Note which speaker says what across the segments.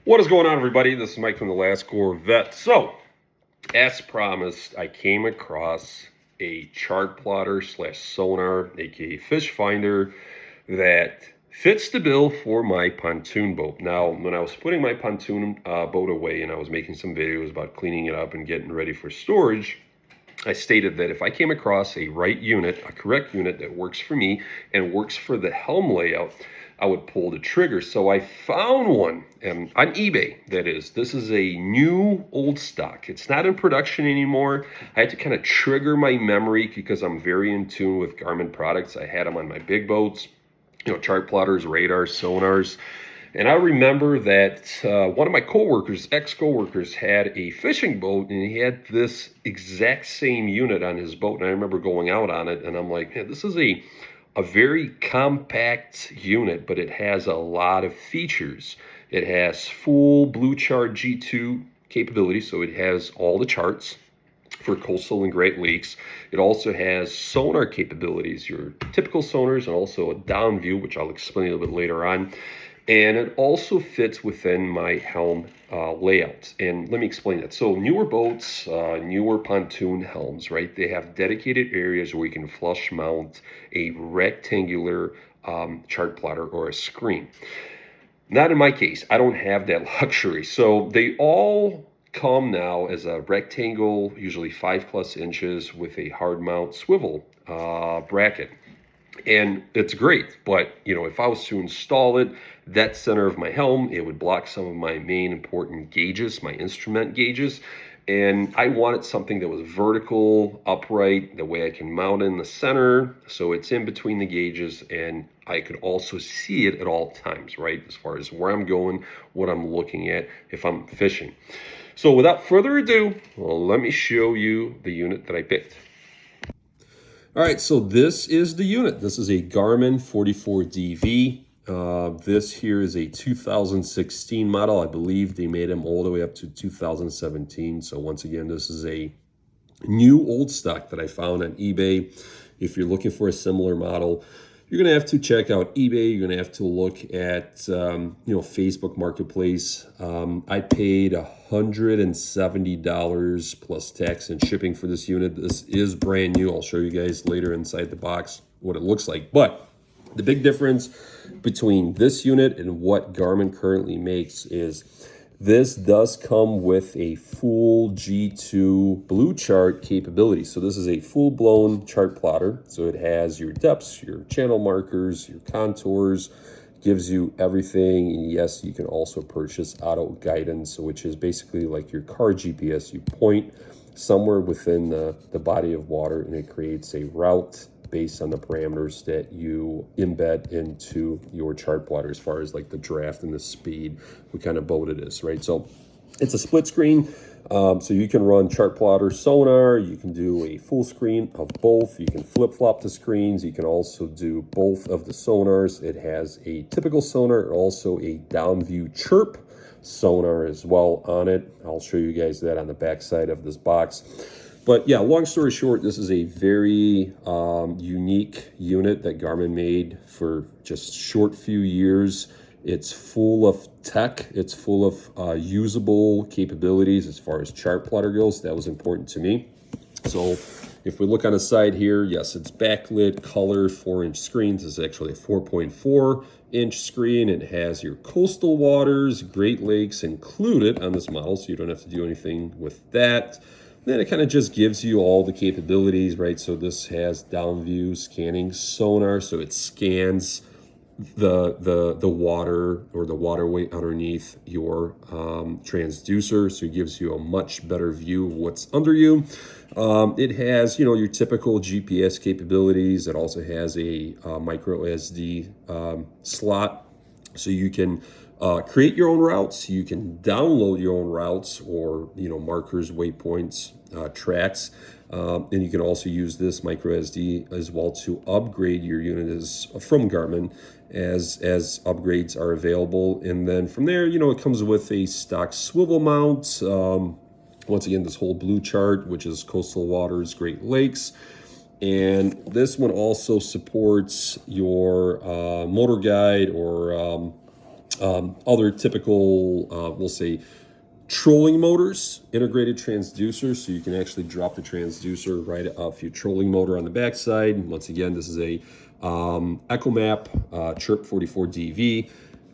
Speaker 1: What is going on, everybody? This is Mike from the Last Corvette. So, as promised, I came across a chart plotter slash sonar, aka fish finder, that fits the bill for my pontoon boat. Now, when I was putting my pontoon boat away and I was making some videos about cleaning it up and getting ready for storage, I stated that if I came across a correct unit that works for me and works for the helm layout, I would pull the trigger. So I found one on eBay, that is. This is a new old stock. It's not in production anymore. I had to kind of trigger my memory because I'm very in tune with Garmin products. I had them on my big boats, chart plotters, radars, sonars. And I remember that one of my ex-coworkers, had a fishing boat, and he had this exact same unit on his boat. And I remember going out on it, and I'm like, man, this is a very compact unit, but it has a lot of features. It has full Blue Chart G2 capability, so it has all the charts for coastal and Great Lakes. It also has sonar capabilities, your typical sonars, and also a down view, which I'll explain a little bit later on. And it also fits within my helm layout. And let me explain that. So newer boats, newer pontoon helms, right? They have dedicated areas where you can flush mount a rectangular chart plotter or a screen. Not in my case. I don't have that luxury. So they all come now as a rectangle, usually 5+ inches, with a hard mount swivel bracket. And it's great, but if I was to install it, that center of my helm, it would block some of my main important gauges, my instrument gauges. And I wanted something that was vertical, upright, the way I can mount in the center, so it's in between the gauges, and I could also see it at all times, right? As far as where I'm going, what I'm looking at, if I'm fishing. So without further ado, let me show you the unit that I picked. All right, so this is the unit. This is a Garmin 44DV. This here is a 2016 model. I believe they made them all the way up to 2017. So once again, this is a new old stock that I found on eBay. If you're looking for a similar model, you're going to have to check out eBay. You're going to have to look at, Facebook Marketplace. I paid $170 plus tax and shipping for this unit. This is brand new. I'll show you guys later inside the box what it looks like. But the big difference between this unit and what Garmin currently makes is this does come with a full G2 Blue Chart capability. So this is a full-blown chart plotter. So it has your depths, your channel markers, your contours, gives you everything. And yes, you can also purchase auto guidance, which is basically like your car GPS. You point somewhere within the body of water, and it creates a route based on the parameters that you embed into your chart plotter, as far as like the draft and the speed, what kind of boat it is, right? So it's a split screen. So you can run chart plotter, sonar. You can do a full screen of both. You can flip-flop the screens. You can also do both of the sonars. It has a typical sonar, also a down view chirp sonar as well on it. I'll show you guys that on the back side of this box. But yeah, long story short, this is a very unique unit that Garmin made for just short few years. It's full of tech. It's full of usable capabilities as far as chart plotter goes. That was important to me. So if we look on the side here, yes, it's backlit, color, 4-inch screen. This is actually a 4.4-inch screen. It has your coastal waters, Great Lakes included on this model, so you don't have to do anything with that. Then it kind of just gives you all the capabilities, right? So this has down view scanning sonar, so it scans the water or the waterway underneath your transducer, so it gives you a much better view of what's under you. It has your typical GPS capabilities. It also has a micro SD slot, so you can create your own routes. You can download your own routes, or markers, waypoints, tracks, and you can also use this micro SD as well to upgrade your unit from Garmin as upgrades are available. And then from there, it comes with a stock swivel mount. Once again, this whole blue chart, which is coastal waters, Great Lakes. And this one also supports your motor guide or Other typical, we'll say, trolling motors, integrated transducer, so you can actually drop the transducer right off your trolling motor on the backside. Once again, this is a EchoMap Chirp 44DV.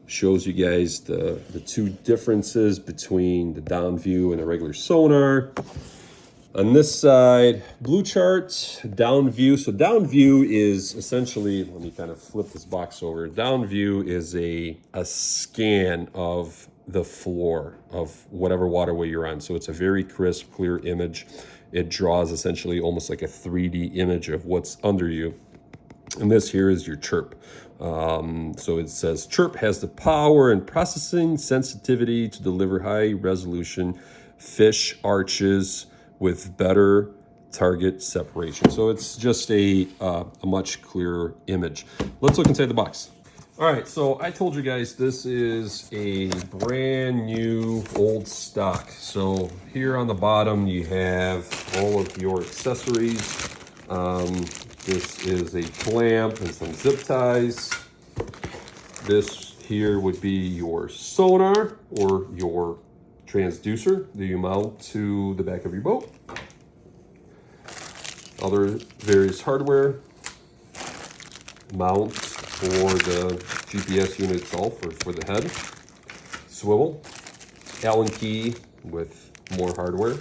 Speaker 1: Shows you guys the two differences between the down view and the regular sonar. On this side, blue chart, down view. So down view is essentially, let me kind of flip this box over. Down view is a scan of the floor of whatever waterway you're on. So it's a very crisp, clear image. It draws essentially almost like a 3D image of what's under you. And this here is your chirp. So it says chirp has the power and processing sensitivity to deliver high resolution fish arches with better target separation. So it's just a much clearer image. Let's look inside the box. All right, so I told you guys this is a brand new old stock. So here on the bottom you have all of your accessories. This is a clamp and some zip ties. This here would be your sonar or your transducer that you mount to the back of your boat. Other various hardware, mounts for the GPS unit itself or for the head, swivel, Allen key with more hardware.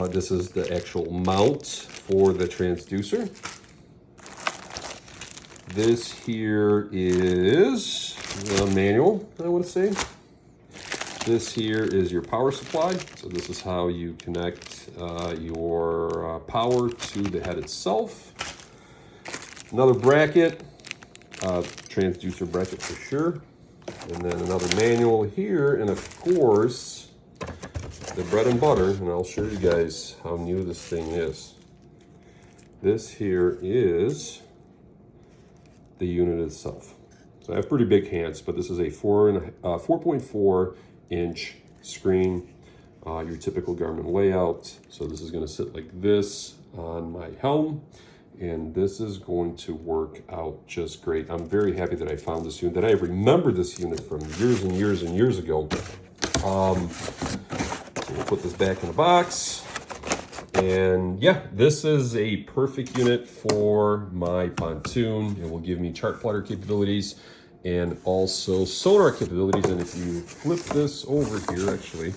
Speaker 1: This is the actual mount for the transducer. This here is the manual, I want to say. This here is your power supply. So this is how you connect your power to the head itself. Another bracket, transducer bracket for sure. And then another manual here. And of course, the bread and butter. And I'll show you guys how new this thing is. This here is the unit itself. So I have pretty big hands, but this is a 4.4 inch screen, your typical Garmin layout. So this is going to sit like this on my helm, and this is going to work out just great. I'm very happy that I found this unit, that I remember this unit from years and years and years ago. We'll put this back in the box. And yeah, this is a perfect unit for my pontoon. It will give me chart plotter capabilities and also sonar capabilities. And if you flip this over here, actually,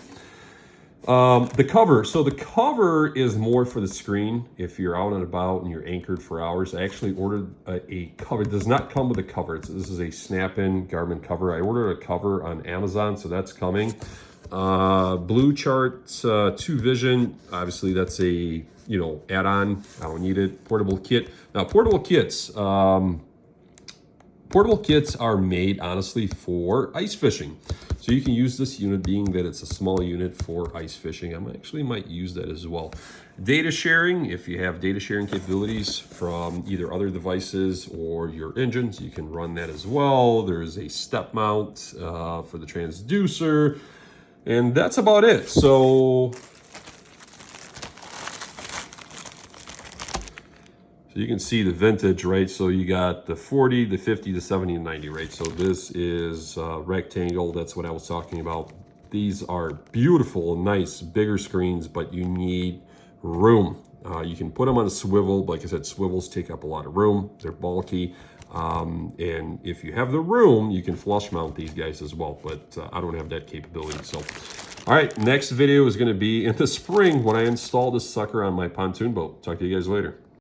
Speaker 1: the cover. So the cover is more for the screen. If you're out and about and you're anchored for hours, I actually ordered a cover. It does not come with a cover. This is a snap-in Garmin cover. I ordered a cover on Amazon, so that's coming. Blue chart, 2 vision. Obviously that's a, add-on. I don't need it. Portable kit. Now portable kits are made honestly for ice fishing. So you can use this unit, being that it's a small unit, for ice fishing. I actually might use that as well. Data sharing, if you have data sharing capabilities from either other devices or your engines, you can run that as well. There's a step mount for the transducer. And that's about it. So you can see the vintage, right? So you got the 40, the 50, the 70, and 90, right? So this is rectangle. That's what I was talking about. These are beautiful, nice, bigger screens, but you need room. You can put them on a swivel. Like I said, swivels take up a lot of room. They're bulky. And if you have the room, you can flush mount these guys as well, but I don't have that capability. So, all right, next video is going to be in the spring when I install this sucker on my pontoon boat. Talk to you guys later.